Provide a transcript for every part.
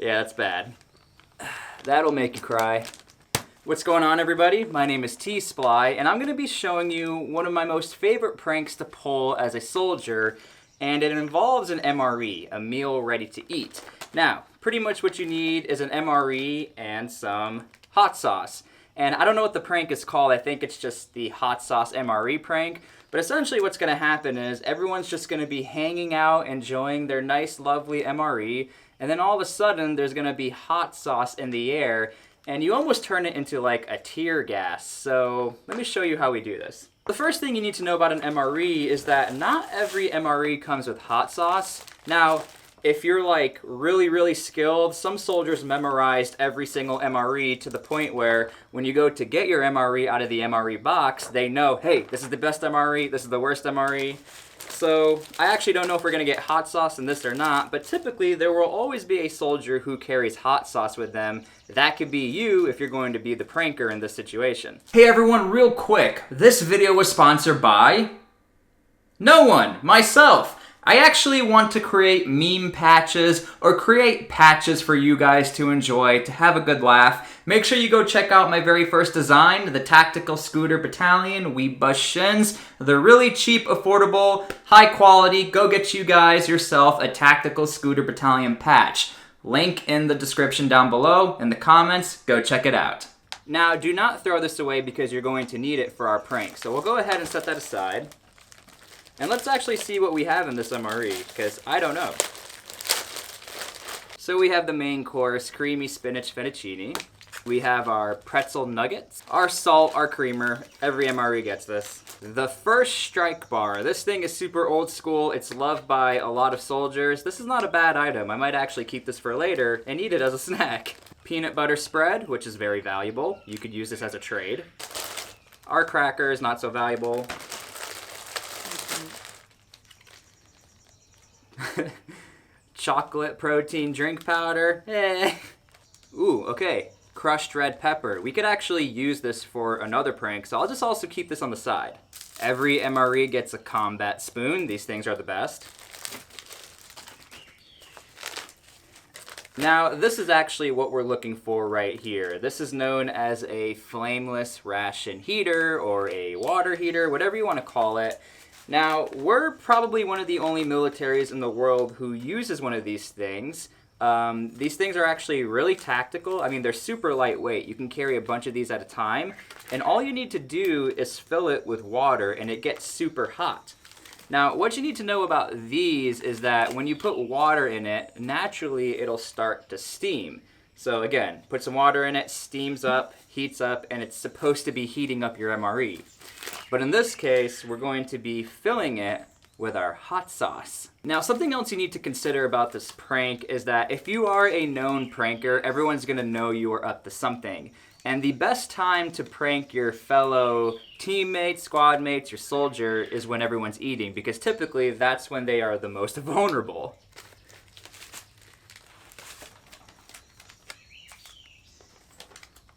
Yeah, that's bad. That'll make you cry. What's going on, everybody? My name is T-SPLY, and I'm going to be showing you one of my most favorite pranks to pull as a soldier, and it involves an MRE, a meal ready to eat. Now, pretty much what you need is an MRE and some hot sauce. And I don't know what the prank is called. I think it's just the hot sauce MRE prank. But essentially what's going to happen is everyone's just going to be hanging out, enjoying their nice, lovely MRE, and then all of a sudden there's going to be hot sauce in the air, and you almost turn it into like a tear gas. So let me show you how we do this. The first thing you need to know about an MRE is that not every MRE comes with hot sauce. Now, if you're like really skilled, some soldiers memorized every single MRE to the point where when you go to get your MRE out of the MRE box, they know, hey, this is the best MRE, this is the worst MRE. So I actually don't know if we're gonna get hot sauce in this or not, but typically there will always be a soldier who carries hot sauce with them. That could be you if you're going to be the pranker in this situation. Hey everyone, real quick, this video was sponsored by no one, myself. I actually want to create meme patches or create patches for you guys to enjoy, to have a good laugh. Make sure you go check out my very first design, the Tactical Scooter Battalion. We bust shins. They're really cheap, affordable, high quality. Go get you guys yourself a Tactical Scooter Battalion patch. Link in the description down below, in the comments. Go check it out. Now, do not throw this away because you're going to need it for our prank. So we'll go ahead and set that aside. And let's actually see what we have in this MRE, because I don't know. So we have the main course, creamy spinach fettuccine. We have our pretzel nuggets, our salt, our creamer. Every MRE gets this. The first strike bar. This thing is super old school. It's loved by a lot of soldiers. This is not a bad item. I might actually keep this for later and eat it as a snack. Peanut butter spread, which is very valuable. You could use this as a trade. Our crackers, not so valuable. Chocolate protein drink powder. Ooh, okay. Crushed red pepper. We could actually use this for another prank, so I'll just also keep this on the side. Every MRE gets a combat spoon. These things are the best. Now, this is actually what we're looking for right here. This is known as a flameless ration heater or a water heater, whatever you want to call it. Now, we're probably one of the only militaries in the world who uses one of these things. These things are actually really tactical. I mean, they're super lightweight. You can carry a bunch of these at a time. And all you need to do is fill it with water and it gets super hot. Now, what you need to know about these is that when you put water in it, naturally it'll start to steam. So again, put some water in it, steams up, heats up, and it's supposed to be heating up your MRE. But in this case, we're going to be filling it with our hot sauce. Now, something else you need to consider about this prank is that if you are a known pranker, everyone's gonna know you are up to something. And the best time to prank your fellow teammates, squad mates, your soldier is when everyone's eating, because typically that's when they are the most vulnerable.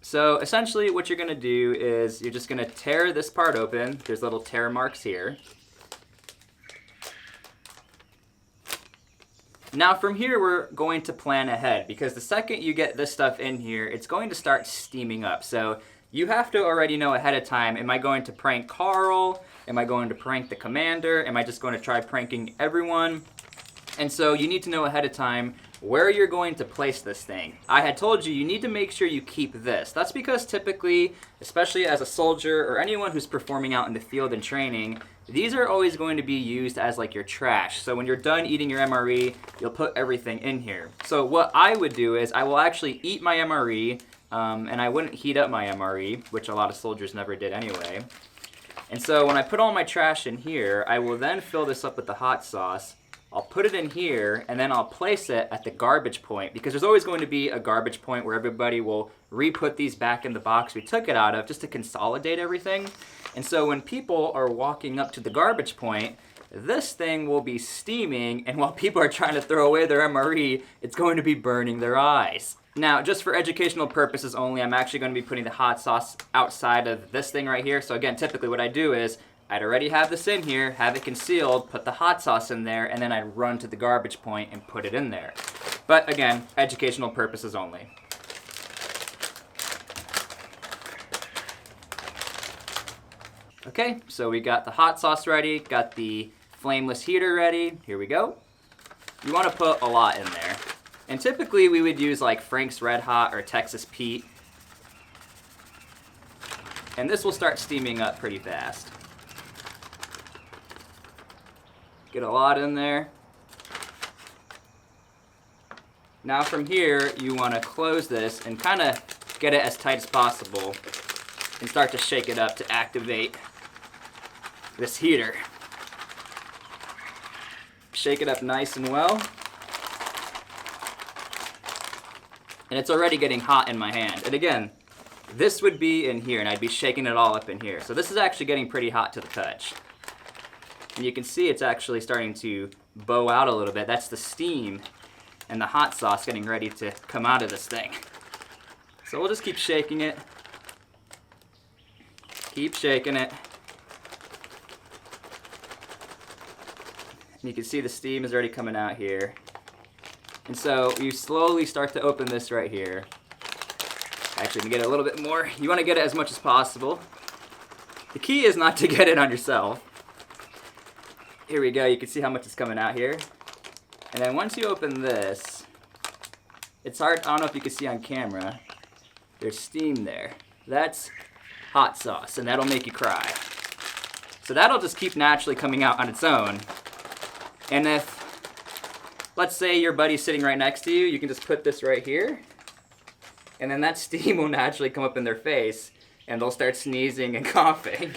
So essentially what you're gonna do is you're just gonna tear this part open. There's little tear marks here. Now from here we're going to plan ahead, because the second you get this stuff in here, it's going to start steaming up. So you have to already know ahead of time, am I going to prank Carl? Am I going to prank the commander? Am I just going to try pranking everyone? And so you need to know ahead of time where you're going to place this thing. I had told you, you need to make sure you keep this. That's because typically, especially as a soldier or anyone who's performing out in the field and training, these are always going to be used as like your trash. So when you're done eating your MRE, you'll put everything in here. So what I would do is I will actually eat my MRE, and I wouldn't heat up my MRE, which a lot of soldiers never did anyway. And so when I put all my trash in here, I will then fill this up with the hot sauce. I'll put it in here, and then I'll place it at the garbage point, because there's always going to be a garbage point where everybody will re-put these back in the box we took it out of, just to consolidate everything. And so when people are walking up to the garbage point, this thing will be steaming, and while people are trying to throw away their MRE, it's going to be burning their eyes. Now, just for educational purposes only, I'm actually going to be putting the hot sauce outside of this thing right here. So again, typically what I do is I'd already have this in here, have it concealed, put the hot sauce in there, and then I'd run to the garbage point and put it in there. But again, educational purposes only. Okay, so we got the hot sauce ready, got the flameless heater ready. Here we go. You want to put a lot in there. And typically we would use like Frank's Red Hot or Texas Pete. And this will start steaming up pretty fast. Get a lot in there. Now from here, you want to close this and kind of get it as tight as possible and start to shake it up to activate this heater. Shake it up nice and well. And it's already getting hot in my hand. And again, this would be in here and I'd be shaking it all up in here. So this is actually getting pretty hot to the touch. And you can see it's actually starting to bow out a little bit. That's the steam and the hot sauce getting ready to come out of this thing. So we'll just keep shaking it. Keep shaking it. And you can see the steam is already coming out here. And so you slowly start to open this right here. Actually, to get it a little bit more, you want to get it as much as possible. The key is not to get it on yourself. Here we go, you can see how much is coming out here. And then once you open this, it's hard, I don't know if you can see on camera, there's steam there. That's hot sauce, and that'll make you cry. So that'll just keep naturally coming out on its own. And if, let's say your buddy's sitting right next to you, you can just put this right here, and then that steam will naturally come up in their face, and they'll start sneezing and coughing.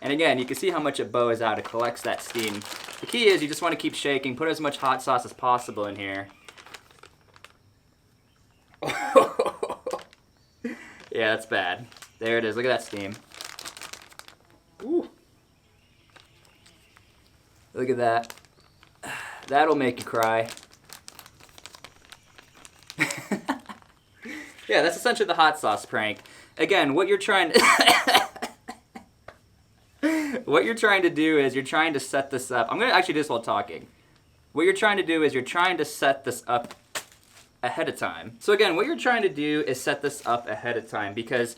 And again, you can see how much it bows out, it collects that steam. The key is you just want to keep shaking, put as much hot sauce as possible in here. Yeah, that's bad. There it is, look at that steam. Ooh. Look at that. That'll make you cry. Yeah, that's essentially the hot sauce prank. Again, what you're trying to what you're trying to do is you're trying to set this up. I'm going to actually do this while talking. What you're trying to do is you're trying to set this up ahead of time. So again, what you're trying to do is set this up ahead of time because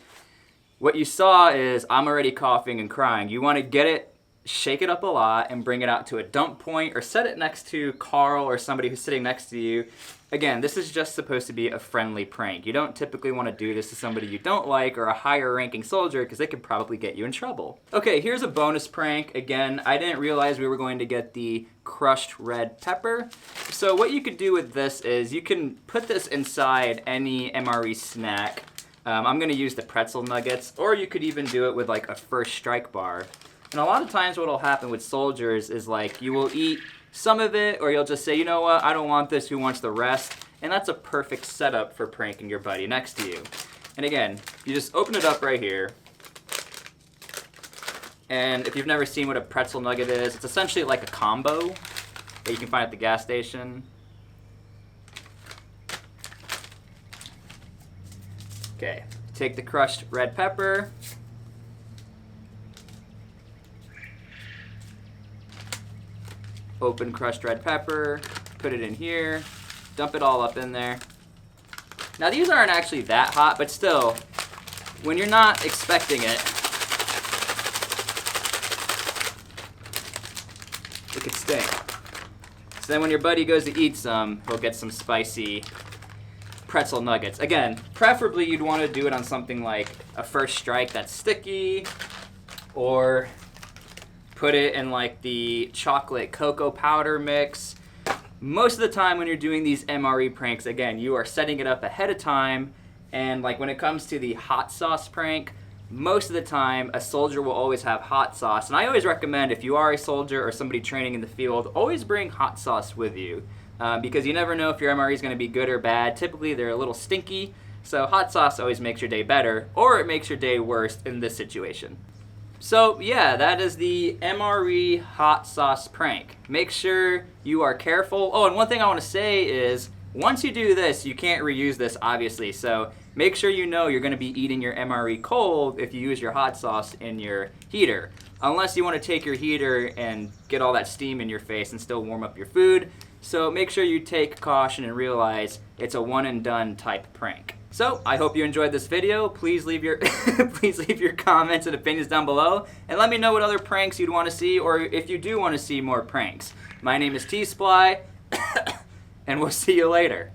what you saw is I'm already coughing and crying. You want to get it, shake it up a lot and bring it out to a dump point or set it next to Carl or somebody who's sitting next to you. Again, this is just supposed to be a friendly prank. You don't typically want to do this to somebody you don't like or a higher ranking soldier because they could probably get you in trouble. Okay, here's a bonus prank. Again, I didn't realize we were going to get the crushed red pepper. So what you could do with this is you can put this inside any MRE snack. I'm going to use the pretzel nuggets, or you could even do it with like a first strike bar. And a lot of times what will happen with soldiers is like you will eat some of it, or you'll just say, you know what, I don't want this, who wants the rest? And that's a perfect setup for pranking your buddy next to you. And again, you just open it up right here. And if you've never seen what a pretzel nugget is, it's essentially like a combo that you can find at the gas station. Okay, take the crushed red pepper. Open crushed red pepper, put it in here, dump it all up in there. Now these aren't actually that hot, but still, when you're not expecting it, it could sting. So then when your buddy goes to eat some, he'll get some spicy pretzel nuggets. Again, preferably you'd want to do it on something like a first strike that's sticky, or put it in like the chocolate cocoa powder mix. Most of the time when you're doing these MRE pranks, again, you are setting it up ahead of time, and like when it comes to the hot sauce prank, most of the time a soldier will always have hot sauce. And I always recommend, if you are a soldier or somebody training in the field, always bring hot sauce with you. Because you never know if your MRE is going to be good or bad. Typically they're a little stinky, so hot sauce always makes your day better, or it makes your day worse in this situation. So yeah, that is the MRE hot sauce prank. Make sure you are careful. Oh, and one thing I want to say is, once you do this, you can't reuse this, obviously. So make sure you know you're going to be eating your MRE cold if you use your hot sauce in your heater. Unless you want to take your heater and get all that steam in your face and still warm up your food. So make sure you take caution and realize it's a one and done type prank. So I hope you enjoyed this video. Please leave your please leave your comments and opinions down below, and let me know what other pranks you'd want to see, or if you do want to see more pranks. My name is T-SPLY, and we'll see you later.